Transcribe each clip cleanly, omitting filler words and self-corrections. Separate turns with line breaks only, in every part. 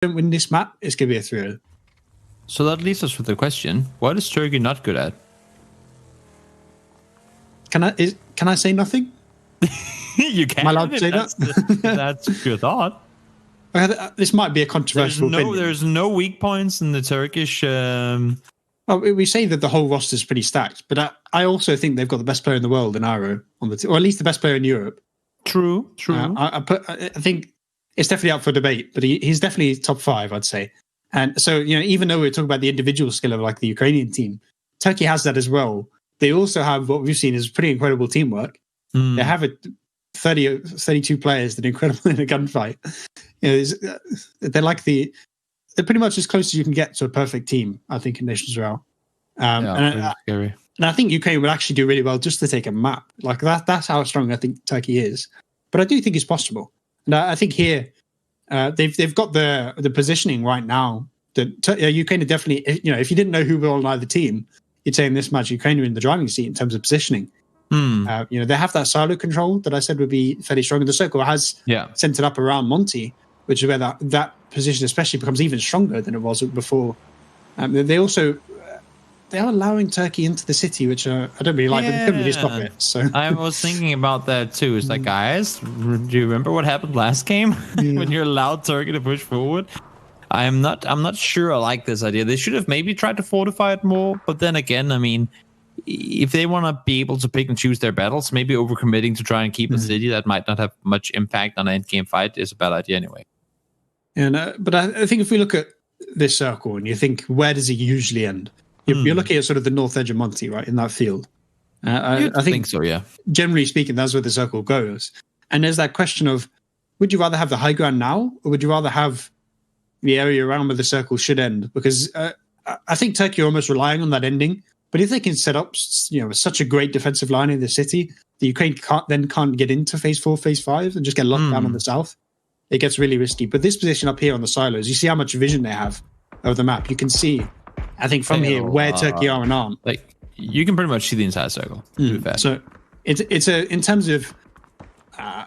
don't win this map, it's going to be a 3-0.
So that leaves us with the question: what is Turkey not good at?
Can I say nothing?
You can.
Am I allowed to say that?
That's your thought.
This might be a controversial opinion.
There's no weak points in the Turkish.
Well, we say that the whole roster is pretty stacked, but I also think they've got the best player in the world in Iro on the team, or at least the best player in Europe.
True.
I think it's definitely up for debate, but he's definitely top 5, I'd say. And so, even though we're talking about the individual skill of like the Ukrainian team, Turkey has that as well. They also have what we've seen is pretty incredible teamwork. They have 32 players that are incredible in a gunfight. They're pretty much as close as you can get to a perfect team, I think, in Nations Royale.
Scary.
And I think Ukraine would actually do really well just to take a map. Like that's how strong I think Turkey is. But I do think it's possible. And I think here they've got the positioning right now that Ukraine are definitely. If you didn't know who were on either team, you'd say in this match Ukraine are in the driving seat in terms of positioning. They have that silo control that I said would be fairly strong. And the circle has centered up around Monty, which is where that position especially becomes even stronger than it was before. They are allowing Turkey into the city, which I don't really like, but they couldn't really stop it. So
I was thinking about that too. It's like, guys, do you remember what happened last game when you allowed Turkey to push forward? I'm not sure I like this idea. They should have maybe tried to fortify it more, but then again, I mean, if they want to be able to pick and choose their battles, maybe overcommitting to try and keep a city that might not have much impact on an end game fight is a bad idea anyway.
And but I think if we look at this circle and you think, where does it usually end? You're looking at sort of the north edge of Monty, right, in that field. I think
so, yeah.
Generally speaking, that's where the circle goes. And there's that question of, would you rather have the high ground now, or would you rather have the area around where the circle should end? Because I think Turkey are almost relying on that ending. But if they can set up, such a great defensive line in the city, the Ukraine can't get into phase 4, phase 5, and just get locked down on the south. It gets really risky. But this position up here on the silos, you see how much vision they have of the map. You can see, I think, from here where Turkey are and aren't.
Like you can pretty much see the entire circle.
So it's in terms of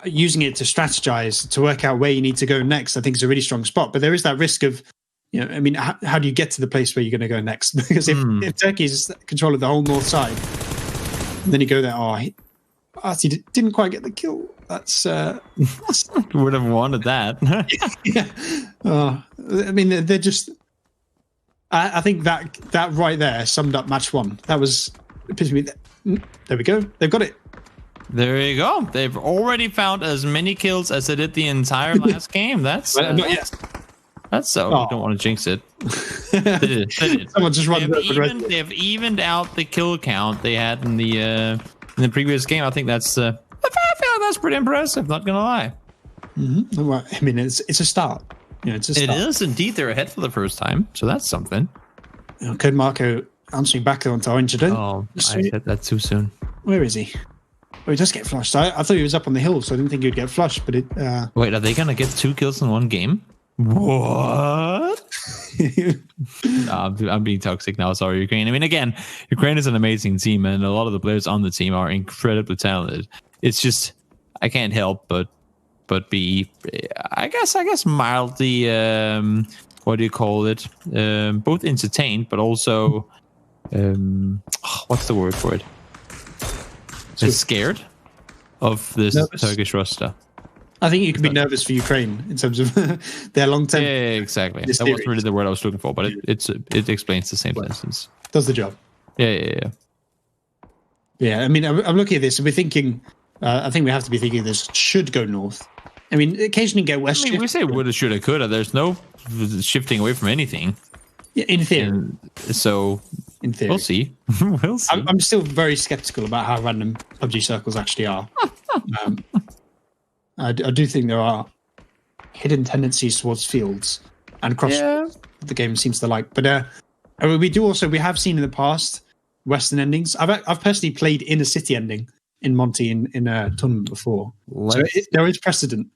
using it to strategize to work out where you need to go next. I think it's a really strong spot. But there is that risk of, how do you get to the place where you're going to go next? Because if Turkey's control of the whole north side, then you go there. He didn't quite get the kill. That's
would have wanted that.
They're just. I think that right there summed up match 1. That was epitome. There we go. They've got it.
There you go. They've already found as many kills as they did the entire last game. That's not yet. That's so. I don't want to jinx it. They did.
Someone just
They've evened out the kill count they had in the previous game. I think that's. I feel like that's pretty impressive. Not gonna lie.
Well, it's a start. It's a start.
It is indeed. They're ahead for the first time, so that's something.
Code Marco answering back onto our incident.
Oh, I said that too soon.
Where is he? Oh, he does get flushed. I thought he was up on the hill, so I didn't think he'd get flushed. But
wait, are they gonna get 2 kills in one game? What? I'm being toxic now. Sorry, Ukraine. Again, Ukraine is an amazing team, and a lot of the players on the team are incredibly talented. It's just I can't help but be, I guess, mildly, what do you call it? Both entertained, but also, what's the word for it? Just scared of this Turkish roster.
I think you can be nervous for Ukraine in terms of their long-term.
Yeah, exactly. That wasn't really the word I was looking for, but it explains the same sentence.
Does the job.
Yeah.
Yeah, I'm looking at this and we're thinking. I think we have to be thinking this should go north. Occasionally get west.
We say woulda, shoulda, coulda. There's no shifting away from anything.
Yeah, in theory.
In theory, we'll see. We'll see.
I'm still very skeptical about how random PUBG circles actually are. I do think there are hidden tendencies towards fields and cross the game seems to like. But we have seen in the past Western endings. I've personally played in a city ending in Monty in a tournament before. So there is precedent.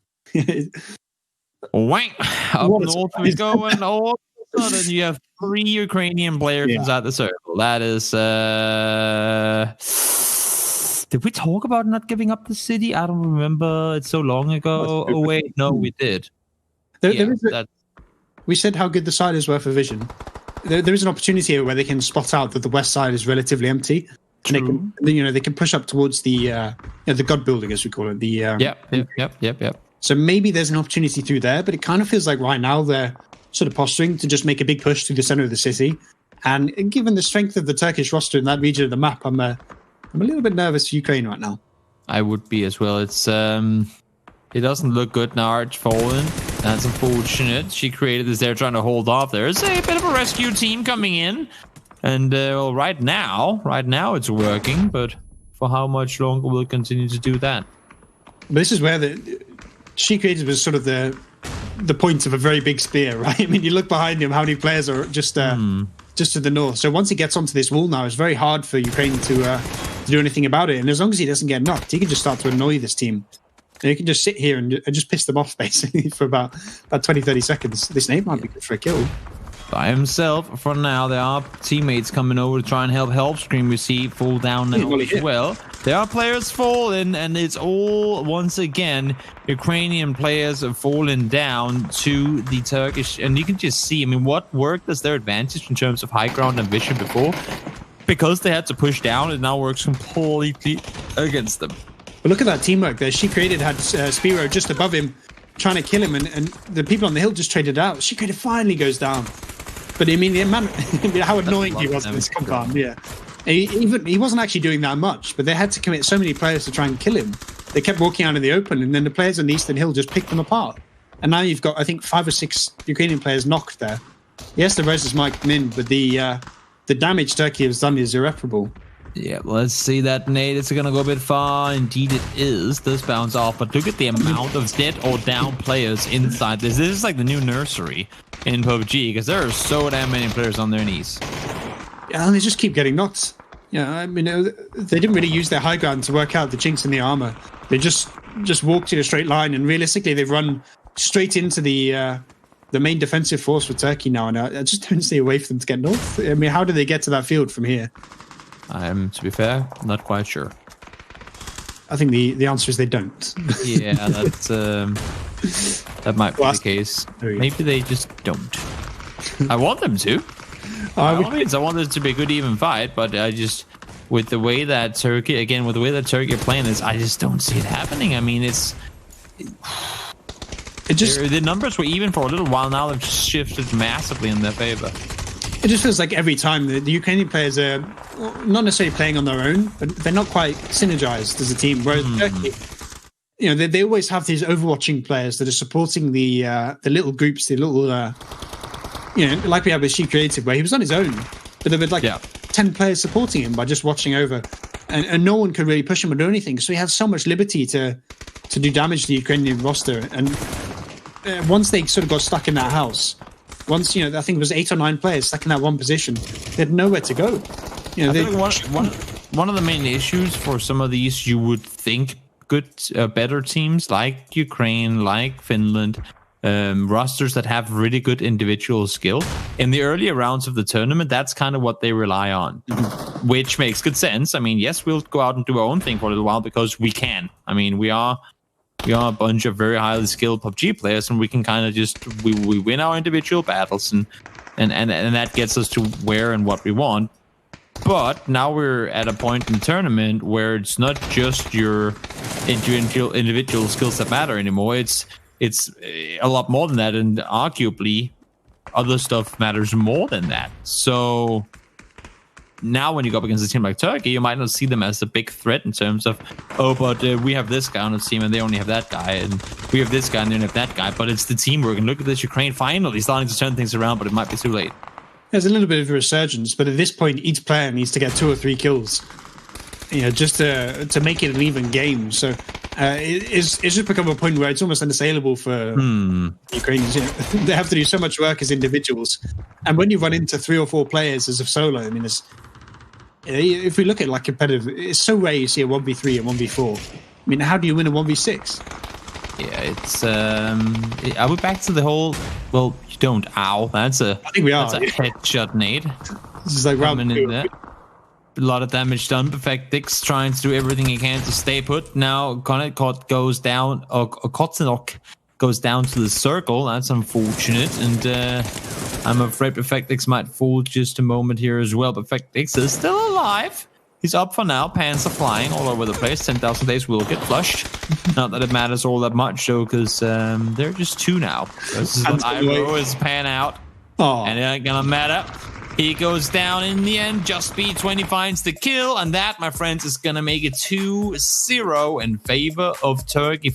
Wank! Up north we go, and all of a sudden you have 3 Ukrainian players inside the circle. That is. Did we talk about not giving up the city? I don't remember. It's so long ago. Oh wait, no, we did.
we said how good the side is were for vision. There is an opportunity here where they can spot out that the west side is relatively empty. And they can push up towards the god building, as we call it.
Yep.
So maybe there's an opportunity through there, but it kind of feels like right now they're sort of posturing to just make a big push through the center of the city. And given the strength of the Turkish roster in that region of the map, I'm a little bit nervous for Ukraine right now.
I would be as well. It's it doesn't look good now. Arch fallen. That's unfortunate. She created this there trying to hold off. There's a bit of a rescue team coming in. And well, right now it's working, but for how much longer will it continue to do that?
But this is where she created was sort of the point of a very big spear, right? I mean, you look behind him, how many players are just to the north. So once he gets onto this wall now, it's very hard for Ukraine to do anything about it. And as long as he doesn't get knocked, he can just start to annoy this team. And he can just sit here and just piss them off, basically, for about 20, 30 seconds. This nade might be good for a kill.
By himself for now. There are teammates coming over to try and help Scream. We see fall down now as well. There are players falling, and it's all once again Ukrainian players have fallen down to the Turkish. And you can just see, I mean, what worked as their advantage in terms of high ground and vision before, because they had to push down, it now works completely against them.
But look at that teamwork there. She created had Spiro just above him, trying to kill him, and the people on the hill just traded out. She created finally goes down. But I mean, the man, how annoying he was in this compound. Yeah, he wasn't actually doing that much, but they had to commit so many players to try and kill him. They kept walking out in the open, and then the players on the eastern hill just picked them apart. And now you've got, I think, 5 or 6 Ukrainian players knocked there. Yes, the roses might come in, but the damage Turkey has done is irreparable.
Yeah, let's see that nade. It's going to go a bit far. Indeed, it is. Does bounce off, but look at the amount of dead or down players inside this. This is like the new nursery in PUBG, because there are so damn many players on their knees.
Yeah, and they just keep getting knocked. Yeah, I mean, they didn't really use their high ground to work out the chinks in the armor. They just walked in a straight line, and realistically, they've run straight into the main defensive force for Turkey now, and I just don't see a way for them to get north. I mean, how do they get to that field from here?
I'm, to be fair, not quite sure.
I think the answer is they don't.
Yeah, that's that might be the case. Maybe they just don't. I want them to. I want this to be a good even fight, but I just, with the way that Turkey are playing this, I just don't see it happening. I mean, the numbers were even for a little while. Now they've shifted massively in their favor.
It just feels like every time the Ukrainian players are not necessarily playing on their own, but they're not quite synergized as a team. Whereas Turkey, they always have these overwatching players that are supporting the little groups, the little, like we had with She Creative, where he was on his own, but there were 10 players supporting him by just watching over, and no one could really push him or do anything. So he had so much liberty to do damage to the Ukrainian roster. And once they sort of got stuck in that house. Once, I think it was 8 or 9 players stuck in that one position, they had nowhere to go.
I think one of the main issues for some of these, you would think, better teams like Ukraine, like Finland, rosters that have really good individual skill. In the earlier rounds of the tournament, that's kind of what they rely on, which makes good sense. I mean, yes, we'll go out and do our own thing for a little while because we can. I mean, we are a bunch of very highly skilled PUBG players, and we can kind of just we win our individual battles, and that gets us to where and what we want. But now we're at a point in the tournament where it's not just your individual skills that matter anymore. It's a lot more than that, and arguably other stuff matters more than that. So now when you go up against a team like Turkey, you might not see them as a big threat in terms of, but we have this guy on the team and they only have that guy, and we have this guy and they only have that guy. But it's the teamwork, and look at this, Ukraine finally starting to turn things around, but it might be too late.
There's a little bit of a resurgence, but at this point, each player needs to get 2 or 3 kills, just to make it an even game. So it's just become a point where it's almost unassailable for Ukrainians. They have to do so much work as individuals, and when you run into 3 or 4 players as a solo, I mean, if we look at like competitive, it's so rare you see a 1v3 and 1v4. I mean, how do you win a 1v6?
Yeah, it's are we back to the whole, well, you don't, ow, I think we are. That's a headshot nade.
This is like round
in there. A lot of damage done. Perfect Dix trying to do everything he can to stay put. Now Konekot goes down, or Kotzenok goes down to the circle. That's unfortunate, and I'm afraid Perfectix might fall just a moment here as well. Perfectix is still alive. He's up for now. Pants are flying all over the place. 10,000 days will get flushed. Not that it matters all that much, though, because they're just 2 now. This is what Ivo is pan out.
Oh.
And it ain't gonna matter. He goes down in the end. Just B20 finds the kill. And that, my friends, is gonna make it 2-0 in favor of Turkey.